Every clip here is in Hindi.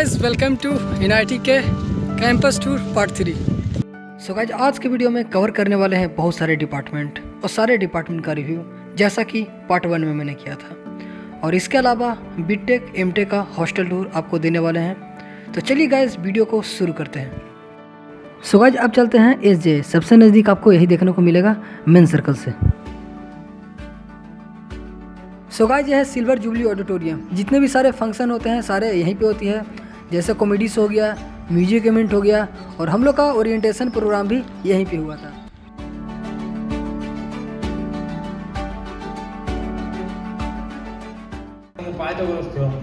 गाइस, वेलकम टू एनआईटी के campus tour part 3। So guys, आज के वीडियो में कवर करने वाले हैं बहुत सारे डिपार्टमेंट और सारे डिपार्टमेंट का रिव्यू, जैसा कि पार्ट 1 में मैंने किया था। और इसके अलावा बीटेक एमटेक का हॉस्टल टूर आपको देने वाले हैं। तो चलिए गाइस, वीडियो को शुरू करते हैं। सो गाइस, अब चलते हैं एसजे। सबसे नज़दीक आपको यही देखने को मिलेगा मेन सर्कल से। सो गाइस, यह है सिल्वर जुबली ऑडिटोरियम। जितने भी सारे फंक्शन होते हैं सारे यहीं पे होती है, जैसे कॉमेडी शो हो गया, म्यूजिक इवेंट हो गया, और हम लोग का ओरिएंटेशन प्रोग्राम भी यहीं पे हुआ था।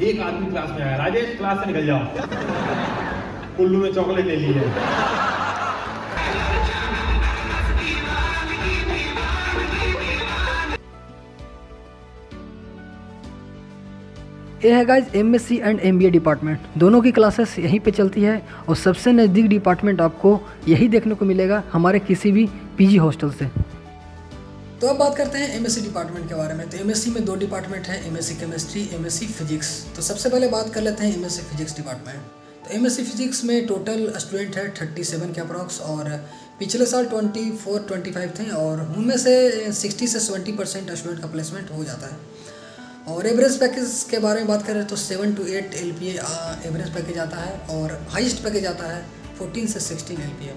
एक आदमी क्लास में आया, राजेश क्लास से निकल जाओ, कुल्लू में चॉकलेट ले ली है। ये है guys MSc and MBA department. दोनों की क्लासेस यहीं पे चलती है और सबसे नज़दीक डिपार्टमेंट आपको यही देखने को मिलेगा हमारे किसी भी पीजी हॉस्टल से। तो अब बात करते हैं एमएससी डिपार्टमेंट के बारे में। तो एमएससी में 2 डिपार्टमेंट हैं, एमएससी केमिस्ट्री, एमएससी फिजिक्स। तो सबसे पहले बात कर लेते हैं एमएससी फिजिक्स डिपार्टमेंट। तो एमएससी फिजिक्स में टोटल स्टूडेंट है 37 के अप्रॉक्स, और पिछले साल 24-25 थे, और उनमें से 60 से 70% स्टूडेंट का प्लेसमेंट हो जाता है। और एवरेज पैकेज के बारे में बात करें तो 7 to 8 LPA एवरेज पैकेज आता है, और हाईएस्ट पैकेज आता है 14 से 16 LPA।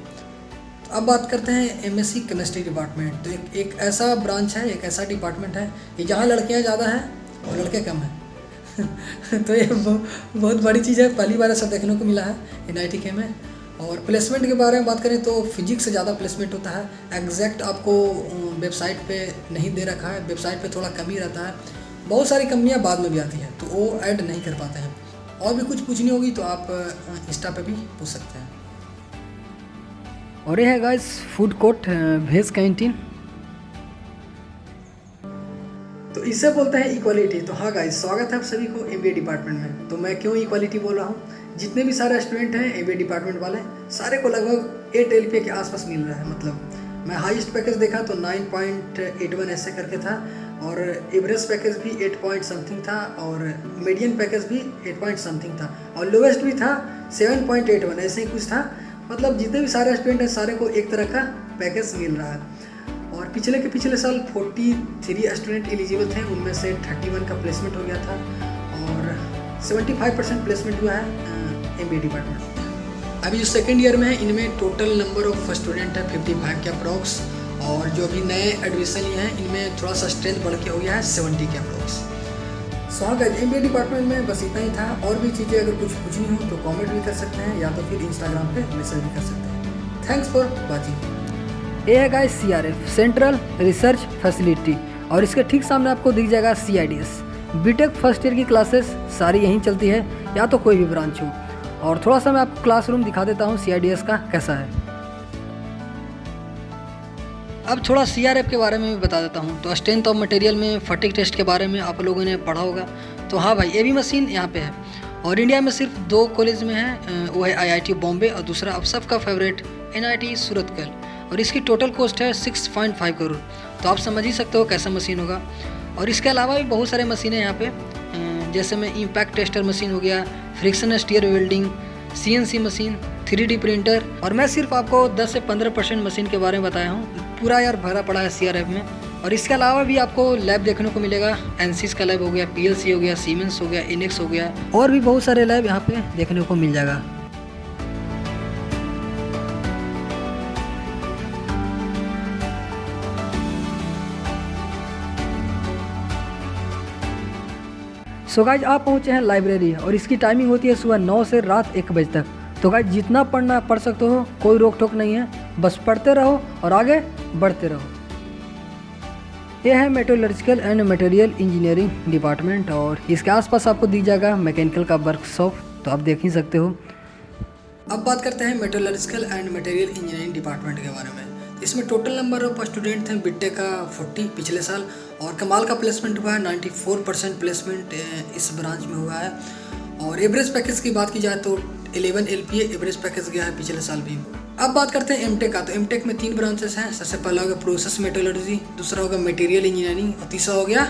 तो अब बात करते हैं एमएससी केमिस्ट्री डिपार्टमेंट। तो एक ऐसा ब्रांच है, एक ऐसा डिपार्टमेंट है कि जहाँ लड़कियाँ ज़्यादा हैं और लड़के कम हैं। तो ये बहुत बड़ी चीज़ है, पहली बार ऐसा देखने को मिला है एनआईटी के में। और प्लेसमेंट के बारे में बात करें तो फिजिक्स से ज़्यादा प्लेसमेंट होता है। एग्जैक्ट आपको वेबसाइट पे नहीं दे रखा है, वेबसाइट पे थोड़ा कम ही रहता है। बहुत सारी कंपनियां बाद में भी आती हैं तो वो ऐड नहीं कर पाते हैं। और भी कुछ पूछनी होगी तो आप इंस्टा पे भी पूछ सकते हैं। और ये है guys food court, veg canteen. तो इससे बोलते हैं इक्वालिटी। तो हाँ गाइस, स्वागत है आप सभी को एमबीए डिपार्टमेंट में। तो मैं क्यों इक्वालिटी बोल रहा हूँ, जितने भी सारे स्टूडेंट हैं एमबीए डिपार्टमेंट वाले, सारे को लगभग 8 LPA के आसपास मिल रहा है। मतलब मैं हाईएस्ट पैकेज देखा तो 9.81 ऐसे करके था, और एवरेज पैकेज भी 8 पॉइंट समथिंग था, और मीडियन पैकेज भी 8 पॉइंट समथिंग था, और लोवेस्ट भी था 7.81 ऐसे ही कुछ था। मतलब जितने भी सारे स्टूडेंट हैं सारे को एक तरह का पैकेज मिल रहा है। और पिछले साल 43 स्टूडेंट एलिजिबल थे, उनमें से 31 का प्लेसमेंट हो गया था, और 75% प्लेसमेंट हुआ है एमबीए डिपार्टमेंट। अभी जो सेकेंड ईयर में है इनमें टोटल नंबर ऑफ स्टूडेंट है 55 के अप्रॉक्स, और जो अभी नए एडमिशन लिए हैं इनमें थोड़ा सा स्ट्रेंथ बढ़ के हो गया है 70 के अप्रॉक्स। सो हाँ गाइस, एमबीए डिपार्टमेंट में बस इतना ही था। और भी चीज़ें अगर कुछ पूछनी हो तो कमेंट भी कर सकते हैं, या तो फिर इंस्टाग्राम पे मैसेज भी कर सकते हैं। Thanks for watching. ये है guys CRF, central research facility, और इसके ठीक सामने आपको दिख जाएगा CIDS। बीटेक फर्स्ट ईयर की क्लासेस सारी यहीं चलती है, या तो कोई भी ब्रांच हो। और थोड़ा सा मैं आपको क्लासरूम दिखा देता हूँ CIDS का कैसा है। अब थोड़ा CRF के बारे में भी बता देता हूँ। तो स्ट्रेंथ ऑफ मटेरियल में फटीग टेस्ट के बारे में आप लोगों ने पढ़ा होगा। तो हाँ भाई, ये भी मशीन यहाँ पे है, और इंडिया में सिर्फ 2 कॉलेज में है, वो है IIT बॉम्बे, और दूसरा अब सबका फेवरेट NIT सूरतकल। और इसकी टोटल कॉस्ट है 6.5 करोड़। तो आप समझ ही सकते हो कैसा मशीन होगा। और इसके अलावा भी बहुत सारे मशीनें यहाँ पे, जैसे में इम्पैक्ट टेस्टर मशीन हो गया, friction stir welding, CNC machine, 3D printer. और मैं सिर्फ आपको 10 से 15% मशीन के बारे में बताया हूँ, पूरा यार भरा पड़ा है CRF में। और इसके अलावा भी आपको लैब देखने को मिलेगा। एनसीस का लैब हो गया, PLC हो गया, सीमेंस हो गया, इनेक्स हो गया, और भी बहुत सारे लैब यहाँ पे देखने को मिल जाएगा। सो गाइज, आप पहुँचे हैं लाइब्रेरी, और इसकी टाइमिंग होती है सुबह 9 से रात 1 बजे तक। तो गाइज, जितना पढ़ना पढ़ सकते हो, कोई रोक टोक नहीं है, बस पढ़ते रहो और आगे बढ़ते रहो। यह है metallurgical and material engineering department, और इसके आसपास आपको दिख जाएगा मैकेनिकल का वर्कशॉप, तो आप देख ही सकते हो। अब बात करते हैं metallurgical and material engineering department के बारे में। इसमें टोटल नंबर ऑफ स्टूडेंट थे बीटेक का 40 पिछले साल, और कमाल का प्लेसमेंट हुआ है। 94% प्लेसमेंट इस ब्रांच में हुआ है। और एवरेज पैकेज की बात की जाए तो 11 LPA एवरेज पैकेज गया है पिछले साल भी। अब बात करते हैं एमटेक का। तो एमटेक में 3 ब्रांचेस हैं। सबसे पहला होगा प्रोसेस मेटलर्जी, दूसरा होगा मटेरियल इंजीनियरिंग, और तीसरा हो गया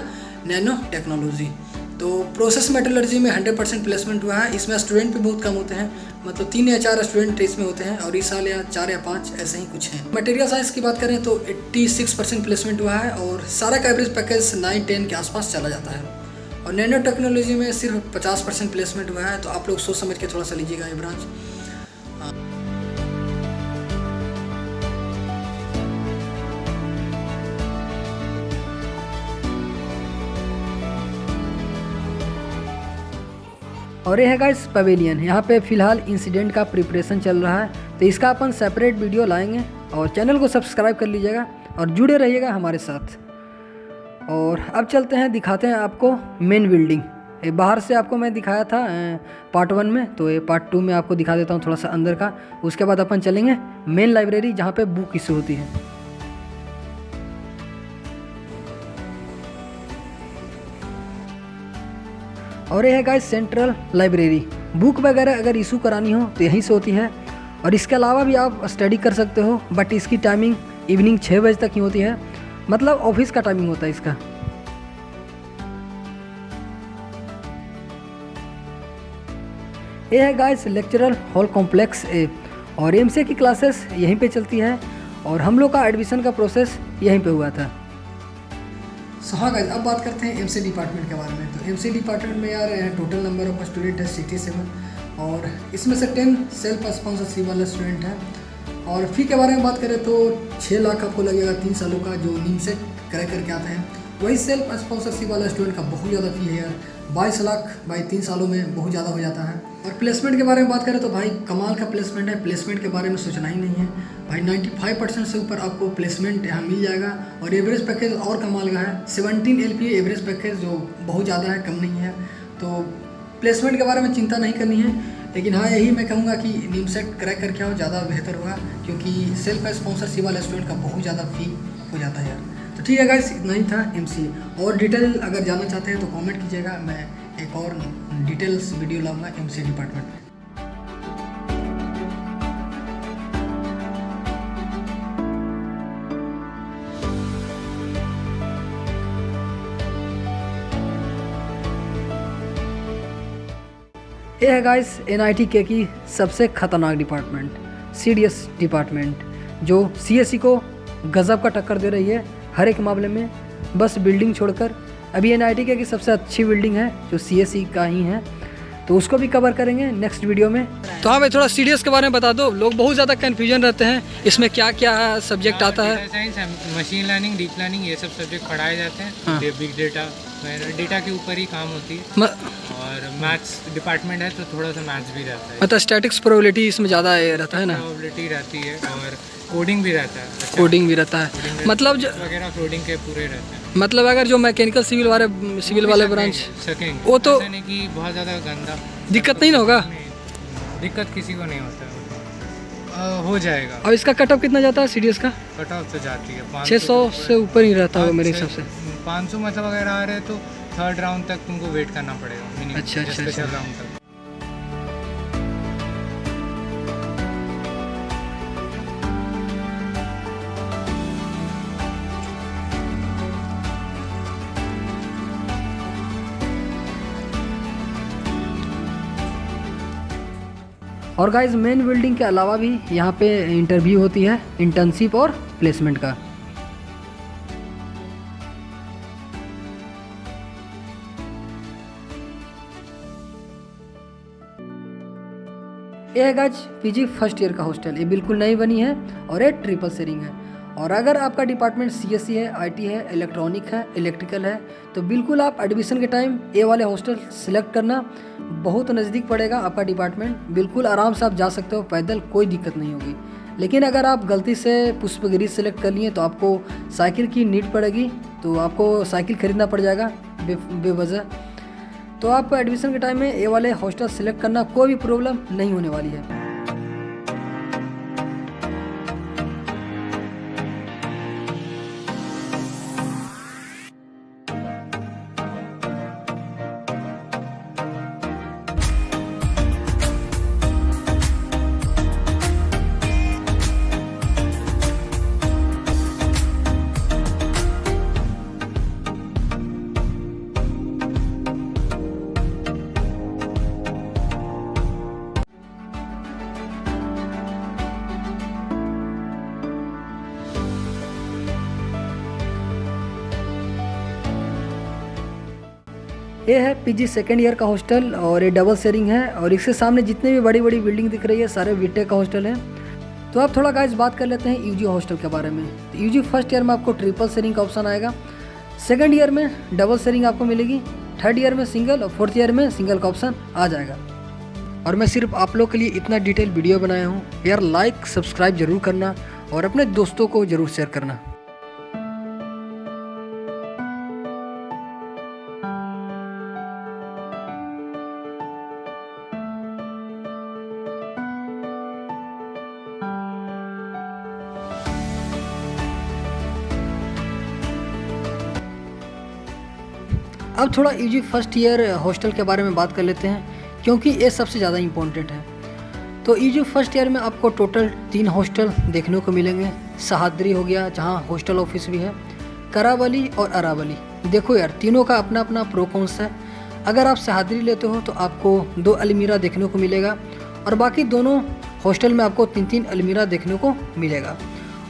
नैनो टेक्नोलॉजी। तो प्रोसेस मेटलर्जी में 100% प्लेसमेंट हुआ है। इसमें स्टूडेंट भी बहुत कम होते हैं, मतलब 3 या 4 स्टूडेंट इसमें होते हैं और इस साल या 4 या 5 ऐसे ही कुछ हैं। मटेरियल साइंस की बात करें तो 86% प्लेसमेंट हुआ है और सारा का एवरेज पैकेज 9-10 के आसपास चला जाता है। और नैनो टेक्नोलॉजी में सिर्फ 50% प्लेसमेंट हुआ है, तो आप लोग सोच समझ के थोड़ा सा लीजिएगा ये ब्रांच। और ये है गाइस पवेलियन। यहाँ पे फ़िलहाल इंसिडेंट का प्रिपरेशन चल रहा है, तो इसका अपन सेपरेट वीडियो लाएंगे और चैनल को सब्सक्राइब कर लीजिएगा और जुड़े रहिएगा हमारे साथ। और अब चलते हैं, दिखाते हैं आपको मेन बिल्डिंग। ये बाहर से आपको मैं दिखाया था पार्ट 1 में, तो ये पार्ट 2 में आपको दिखा देता हूँ थोड़ा सा अंदर का। उसके बाद अपन चलेंगे मेन लाइब्रेरी जहाँ पे बुक इशू होती है। और ये है गाइस सेंट्रल लाइब्रेरी। बुक वगैरह अगर इशू करानी हो तो यहीं से होती है, और इसके अलावा भी आप स्टडी कर सकते हो, बट इसकी टाइमिंग इवनिंग 6 बजे तक ही होती है, मतलब ऑफिस का टाइमिंग होता है इसका। ये है गाइस लेक्चरल हॉल कॉम्प्लेक्स ए, और एमसीए की क्लासेस यहीं पे चलती है और हम लोग का एडमिशन का प्रोसेस यहीं पे हुआ था। हाँ गाइस, अब बात करते हैं एमसीए डिपार्टमेंट के बारे में। तो एमसीए डिपार्टमेंट में यार टोटल नंबर ऑफ स्टूडेंट है 67 और इसमें से 10 सेल्फ स्पॉन्सरशिप वाले स्टूडेंट हैं। और फ़ी के बारे में बात करें तो 6 लाख आपको लगेगा 3 सालों का, जो नीम से क्रैक करके आते हैं। वही सेल्फ स्पॉन्सरशिप वाला स्टूडेंट का बहुत ज़्यादा फ़ी है यार, 22 लाख भाई 3 सालों में बहुत ज़्यादा हो जाता है। और प्लेसमेंट के बारे में बात करें तो भाई कमाल का प्लेसमेंट है, प्लेसमेंट के बारे में सोचना ही नहीं है भाई। 95% से ऊपर आपको प्लेसमेंट यहाँ मिल जाएगा। और एवरेज पैकेज और कमाल का है, 17 LPA एवरेज पैकेज, जो बहुत ज़्यादा है, कम नहीं है। तो प्लेसमेंट के बारे में चिंता नहीं करनी है, लेकिन हाँ यही मैं कहूँगा कि नीमसेट क्रैक करके आओ, ज़्यादा बेहतर होगा, क्योंकि सेल्फ स्पॉन्सरशिप वाले स्टूडेंट का बहुत ज़्यादा फ़ी हो जाता है यार। तो ठीक है गाइस, इतना ही था एमसीए। और डिटेल अगर जानना चाहते हैं तो कमेंट कीजिएगा, मैं एक और डिटेल्स वीडियो लाऊंगा एमसीए डिपार्टमेंट में। ये है गाइस NITK की सबसे खतरनाक डिपार्टमेंट, CDS डिपार्टमेंट, जो CSE को गजब का टक्कर दे रही है हर एक मामले में, बस बिल्डिंग छोड़कर। अभी NITK की सबसे अच्छी बिल्डिंग है जो CSE का ही है, तो उसको भी कवर करेंगे नेक्स्ट वीडियो में। तो हाँ भाई, थोड़ा CDS के बारे में बता दो, लोग बहुत ज़्यादा कन्फ्यूजन रहते हैं इसमें क्या क्या सब्जेक्ट आता है। Science, machine learning, deep learning, ये सब सब्जेक्ट पढ़ाए जाते हैं। हाँ। बिग डेटा के ऊपर ही काम होती है। और मैथ्स डिपार्टमेंट है तो थोड़ा सा मैथ्स भी रहता है, मतलब स्टैटिक्स प्रोबेबिलिटी इसमें ज़्यादा रहता है ना, प्रोबेबिलिटी रहती है, और कोडिंग भी रहता है। अच्छा, कोडिंग भी रहता है, मतलब वगैरह कोडिंग के पूरे रहते हैं। मतलब अगर जो मैकेनिकल सिविल वाले ब्रांच सकेंगे, वो तो ऐसा नहीं कि बहुत ज़्यादा गंदा, दिक्कत नहीं ना होगा, दिक्कत किसी को नहीं होता, हो जाएगा। अब इसका कट ऑफ कितना जाता है CDS का? कट ऑफ तो जाती है 600 से ऊपर ही रहता होगा मेरे हिसाब से। 500 मतलब अगर आ रहे हैं तो 3rd राउंड तक तुमको वेट करना पड़ेगा मिनिमम। अच्छा, स्पेशल राउंड तक। और गाइस मेन बिल्डिंग के अलावा भी यहाँ पे इंटरव्यू होती है, इंटर्नशिप और प्लेसमेंट का। ये है गाइस PG फर्स्ट ईयर का हॉस्टल, ये बिल्कुल नई बनी है और ये ट्रिपल शेयरिंग है। और अगर आपका डिपार्टमेंट CSE है, IT है, इलेक्ट्रॉनिक है, इलेक्ट्रिकल है, तो बिल्कुल आप एडमिशन के टाइम ये वाले हॉस्टल सेलेक्ट करना, बहुत नज़दीक पड़ेगा आपका डिपार्टमेंट, बिल्कुल आराम से आप जा सकते हो पैदल, कोई दिक्कत नहीं होगी। लेकिन अगर आप गलती से पुष्पगिरी सेलेक्ट कर लिए तो आपको साइकिल की नीड पड़ेगी, तो आपको साइकिल खरीदना पड़ जाएगा बेवजह। तो आप एडमिशन के टाइम में ये वाले हॉस्टल सेलेक्ट करना, कोई भी प्रॉब्लम नहीं होने वाली है। ये है पीजी सेकेंड ईयर का हॉस्टल और ये डबल शेयरिंग है और इसके सामने जितने भी बड़ी बड़ी बिल्डिंग दिख रही है सारे बीटेक का हॉस्टल है। तो आप थोड़ा गाइस बात कर लेते हैं यूजी हॉस्टल के बारे में। तो यूजी फर्स्ट ईयर में आपको ट्रिपल शेयरिंग का ऑप्शन आएगा, सेकंड ईयर में डबल शेयरिंग आपको मिलेगी, थर्ड ईयर में सिंगल और फोर्थ ईयर में सिंगल का ऑप्शन आ जाएगा। और मैं सिर्फ आप लोग के लिए इतना डिटेल वीडियो बनाया हूँ यार, लाइक सब्सक्राइब जरूर करना और अपने दोस्तों को ज़रूर शेयर करना। अब थोड़ा यूजी फर्स्ट ईयर हॉस्टल के बारे में बात कर लेते हैं क्योंकि ये सबसे ज़्यादा इम्पोर्टेंट है। तो यूजी फर्स्ट ईयर में आपको टोटल 3 हॉस्टल देखने को मिलेंगे। सहाद्री हो गया जहाँ हॉस्टल ऑफिस भी है, करावली और अरावली। देखो यार तीनों का अपना अपना प्रो कॉन्स है। अगर आप सहाद्री लेते हो तो आपको 2 अलमीरा देखने को मिलेगा और बाकी दोनों हॉस्टल में आपको 3-3 अलमीरा देखने को मिलेगा।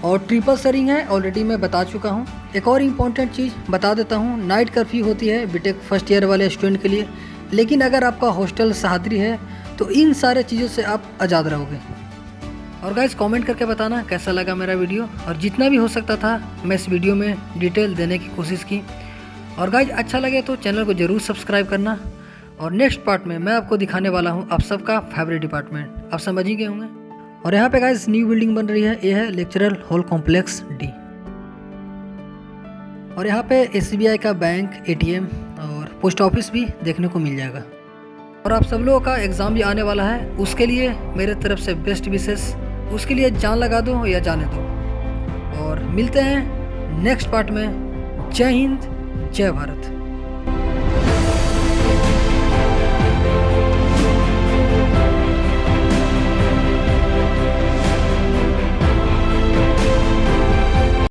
और ट्रिपल शेयरिंग है ऑलरेडी मैं बता चुका हूँ। एक और इम्पॉर्टेंट चीज़ बता देता हूँ, नाइट कर्फ्यू होती है बीटेक फर्स्ट ईयर वाले स्टूडेंट के लिए, लेकिन अगर आपका हॉस्टल सहाद्री है तो इन सारे चीज़ों से आप आज़ाद रहोगे। और गाइस कमेंट करके बताना कैसा लगा मेरा वीडियो, और जितना भी हो सकता था मैं इस वीडियो में डिटेल देने की कोशिश की। और गाइस अच्छा लगे तो चैनल को ज़रूर सब्सक्राइब करना। और नेक्स्ट पार्ट में मैं आपको दिखाने वाला हूँ आप सबका फेवरेट डिपार्टमेंट, आप समझ ही गए होंगे। और यहाँ पे गाइस न्यू बिल्डिंग बन रही है, ये है लेक्चरल हॉल कॉम्प्लेक्स डी। और यहाँ पे SBI का बैंक, ATM और पोस्ट ऑफिस भी देखने को मिल जाएगा। और आप सब लोगों का एग्ज़ाम भी आने वाला है, उसके लिए मेरे तरफ से बेस्ट विशेस। उसके लिए जान लगा दो या जाने दो। और मिलते हैं नेक्स्ट पार्ट में। जय हिंद, जय भारत।